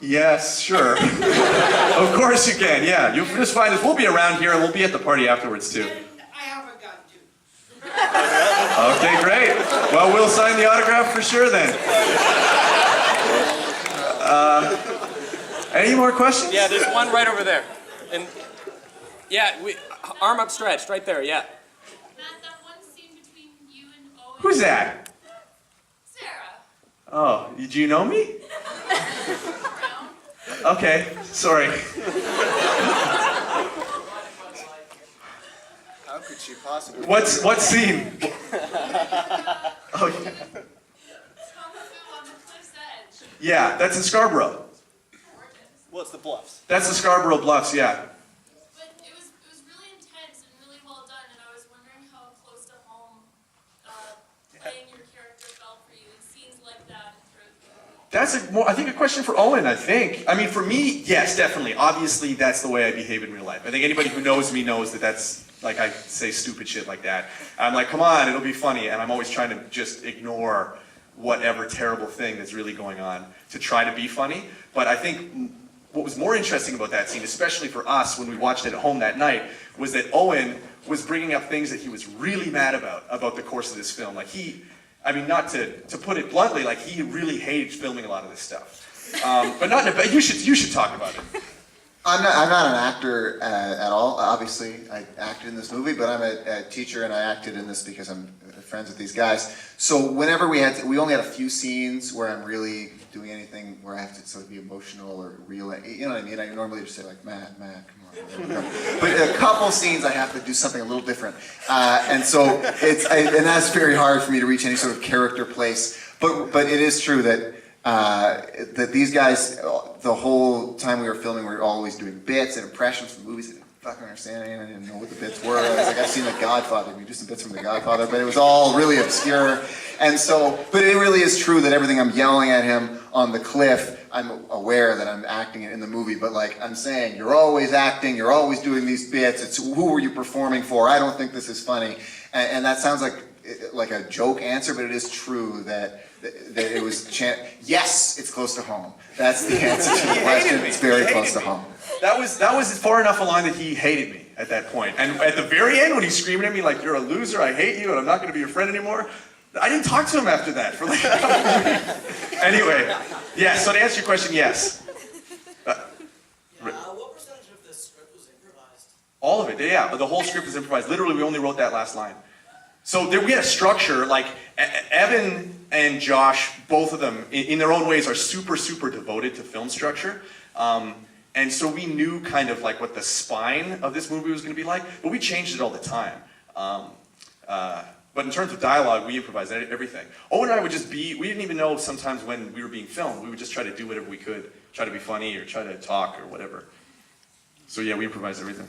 Yes, sure. Of course you can, yeah. You'll just find us. We'll be around here and we'll be at the party afterwards too. And I have a gun too. Okay, great. Well, we'll sign the autograph for sure then. Any more questions? Yeah, there's one right over there. And yeah, arm upstretched, right there, yeah. Matt, that one scene between you and Owen. Who's that? Sarah. Oh, do you know me? Okay, sorry. How could she possibly? What scene? Oh, yeah. Kung Fu on the cliff's edge. Yeah, that's in Scarborough. Gorgeous. Well, it's the Bluffs. That's the Scarborough Bluffs, yeah. But it was really intense and really well done, and I was wondering how close to home playing your character felt for you in scenes like that and throughout the movie. That's I think a question for Owen, I think. I mean, for me, yes, definitely. Obviously, that's the way I behave in real life. I think anybody who knows me knows that that's, like, I say stupid shit like that. I'm like, come on, it'll be funny. And I'm always trying to just ignore whatever terrible thing that's really going on to try to be funny. But I think what was more interesting about that scene, especially for us when we watched it at home that night, was that Owen was bringing up things that he was really mad about the course of this film. Like I mean, not to put it bluntly, like he really hated filming a lot of this stuff. But not in a, you should talk about it. I'm not an actor at all. Obviously, I acted in this movie, but I'm a teacher, and I acted in this because I'm friends with these guys. So whenever we only had a few scenes where I'm really doing anything where I have to sort of be emotional or real. You know what I mean? I normally just say like, Matt, come on. But a couple scenes I have to do something a little different, and so and that's very hard for me to reach any sort of character place. But it is true that that these guys, the whole time we were filming, we were always doing bits and impressions from movies. I didn't fucking understand anything. I didn't know what the bits were. I was like, I've seen The Godfather. We do some bits from The Godfather, but it was all really obscure. And so, but it really is true that everything I'm yelling at him on the cliff, I'm aware that I'm acting it in the movie, but like I'm saying, you're always acting, you're always doing these bits. It's who are you performing for? I don't think this is funny. And that sounds like a joke answer, but it is true that it was, yes, it's close to home. That's the answer to the question. It's very close to home. That was far enough along that he hated me at that point. And at the very end, when he's screaming at me like, you're a loser, I hate you, and I'm not going to be your friend anymore, I didn't talk to him after that for like a couple weeks. Anyway, yeah, so to answer your question, yes. What percentage of this script was improvised? All of it, yeah. The whole script was improvised. Literally, we only wrote that last line. So we had a structure, like Evan and Josh, both of them, in their own ways, are super, super devoted to film structure. And so we knew kind of like what the spine of this movie was going to be like, but we changed it all the time. But in terms of dialogue, we improvised everything. Owen and I would just we didn't even know sometimes when we were being filmed. We would just try to do whatever we could, try to be funny or try to talk or whatever. So yeah, we improvised everything.